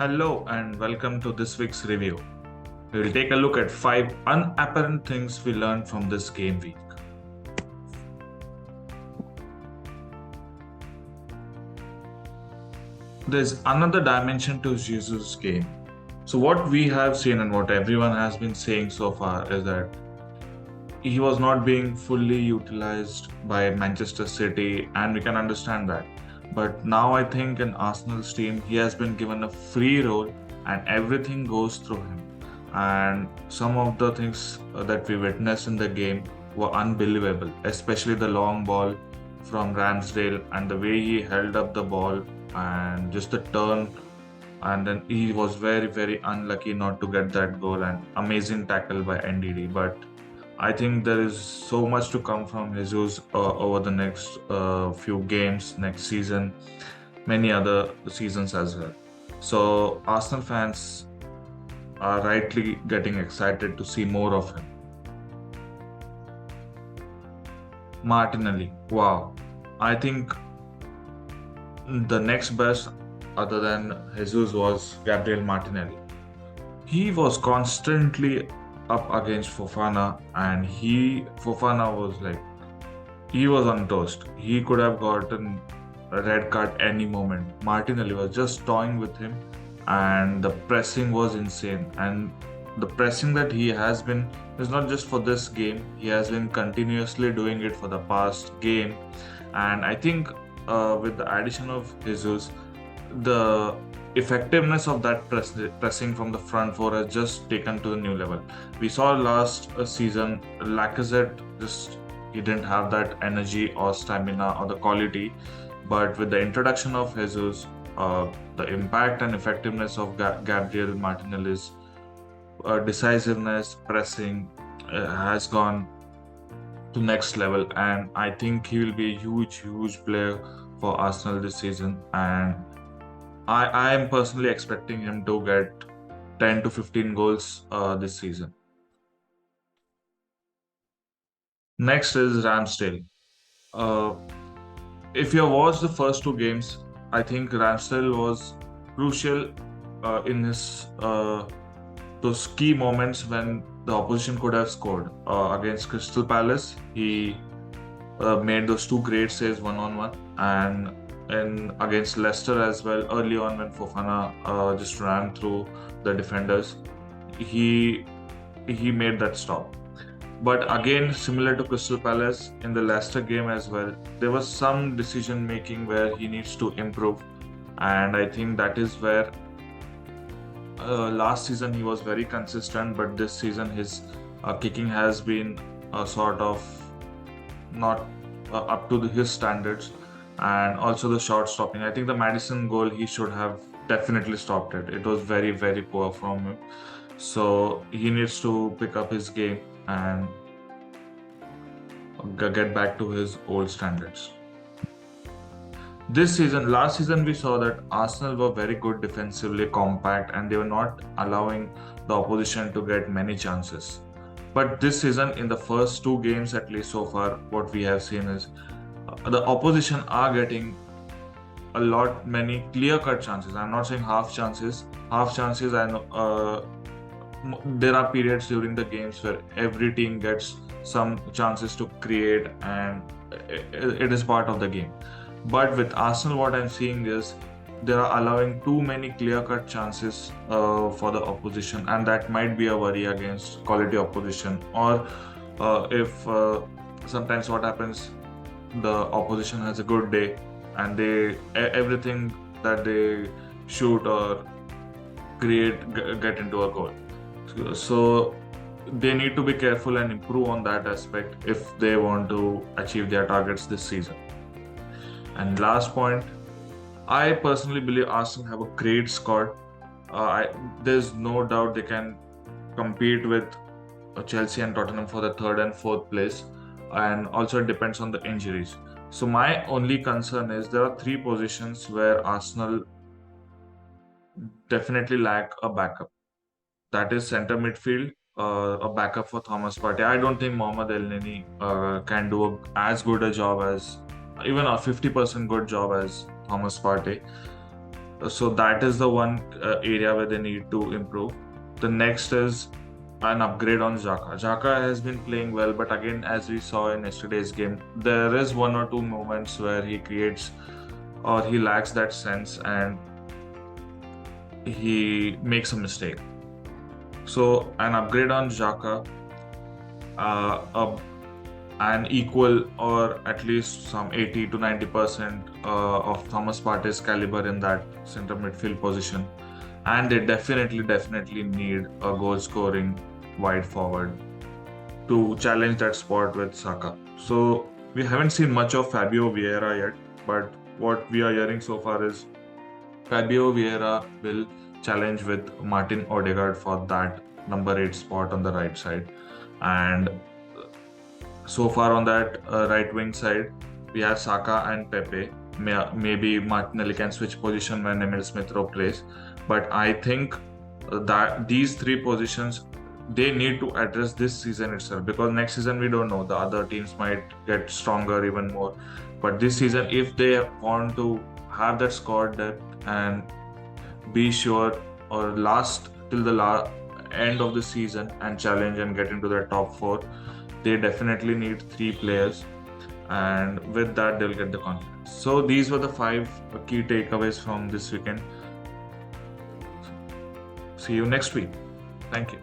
Hello and welcome to this week's review. We will take a look at 5 unapparent things we learned from this game week. There's another dimension to Jesus' game. So, what we have seen and what everyone has been saying so far is that he was not being fully utilized by Manchester City, and we can understand that. But now I think in Arsenal's team, he has been given a free role and everything goes through him. And some of the things that we witnessed in the game were unbelievable, especially the long ball from Ramsdale and the way he held up the ball and just the turn. And then he was very, very unlucky not to get that goal and amazing tackle by NDD. But I think there is so much to come from Jesus over the next few games, next season, many other seasons as well. So, Arsenal fans are rightly getting excited to see more of him. Martinelli, wow. I think the next best, other than Jesus, was Gabriel Martinelli. He was constantly up against Fofana, and Fofana was like he was on toast. He could have gotten a red card any moment. Martinelli was just toying with him, and the pressing was insane. And the pressing that he has been is not just for this game. He has been continuously doing it for the past game, and I think with the addition of Jesus, the effectiveness of that pressing from the front four has just taken to a new level. We saw last season Lacazette just he didn't have that energy or stamina or the quality, but with the introduction of Jesus, the impact and effectiveness of Gabriel Martinelli's decisiveness, pressing has gone to next level, and I think he will be a huge player for Arsenal this season. And I am personally expecting him to get 10 to 15 goals this season. Next is Ramsdale. Uh, if you have watched the first two games, I think Ramsdale was crucial in his those key moments when the opposition could have scored. Against Crystal Palace, he made those two great saves one-on-one, and against Leicester as well, early on when Fofana just ran through the defenders, he made that stop. But again, similar to Crystal Palace in the Leicester game as well, there was some decision making where he needs to improve, and I think that is where last season he was very consistent, but this season his kicking has been sort of not up to his standards, and also the shot stopping. I think the Madison goal he should have definitely stopped it. It was very poor from him. So he needs to pick up his game and get back to his old standards. Last season, we saw that Arsenal were very good defensively, compact, and they were not allowing the opposition to get many chances. But this season, in the first two games at least so far, what we have seen is the opposition are getting many clear-cut chances. I'm not saying half chances. Half chances, I know there are periods during the games where every team gets some chances to create, and it is part of the game. But with Arsenal, what I'm seeing is they are allowing too many clear-cut chances for the opposition, and that might be a worry against quality opposition. Or if sometimes what happens, the opposition has a good day, and everything that they shoot or create get into a goal. So they need to be careful and improve on that aspect if they want to achieve their targets this season. And last point, I personally believe Arsenal have a great squad. There's no doubt they can compete with Chelsea and Tottenham for the third and fourth place, and also it depends on the injuries. So my only concern is there are three positions where Arsenal definitely lack a backup. That is center midfield, a backup for Thomas Partey. I don't think Mohamed Elneny can do as good a job as even a 50% good job as Thomas Partey. So that is the one area where they need to improve. The next is an upgrade on Xhaka. Xhaka has been playing well, but again, as we saw in yesterday's game, there is one or two moments where he creates or he lacks that sense and he makes a mistake. So an upgrade on Xhaka, an equal or at least some 80 to 90% of Thomas Partey's caliber in that center midfield position. And they definitely need a goal scoring wide forward to challenge that spot with Saka. So we haven't seen much of Fabio Vieira yet, but what we are hearing so far is Fabio Vieira will challenge with Martin Odegaard for that number 8 spot on the right side. And so far on that right wing side, we have Saka and Pepe. Maybe Martinelli can switch position when Emil Smith Rowe plays. But I think that these three positions they need to address this season itself, because next season we don't know, the other teams might get stronger even more. But this season, if they want to have that squad depth and be sure or last till the end of the season and challenge and get into the top 4, they definitely need 3 players, and with that they'll get the confidence. So these were the 5 key takeaways from this weekend. See you next week. Thank you.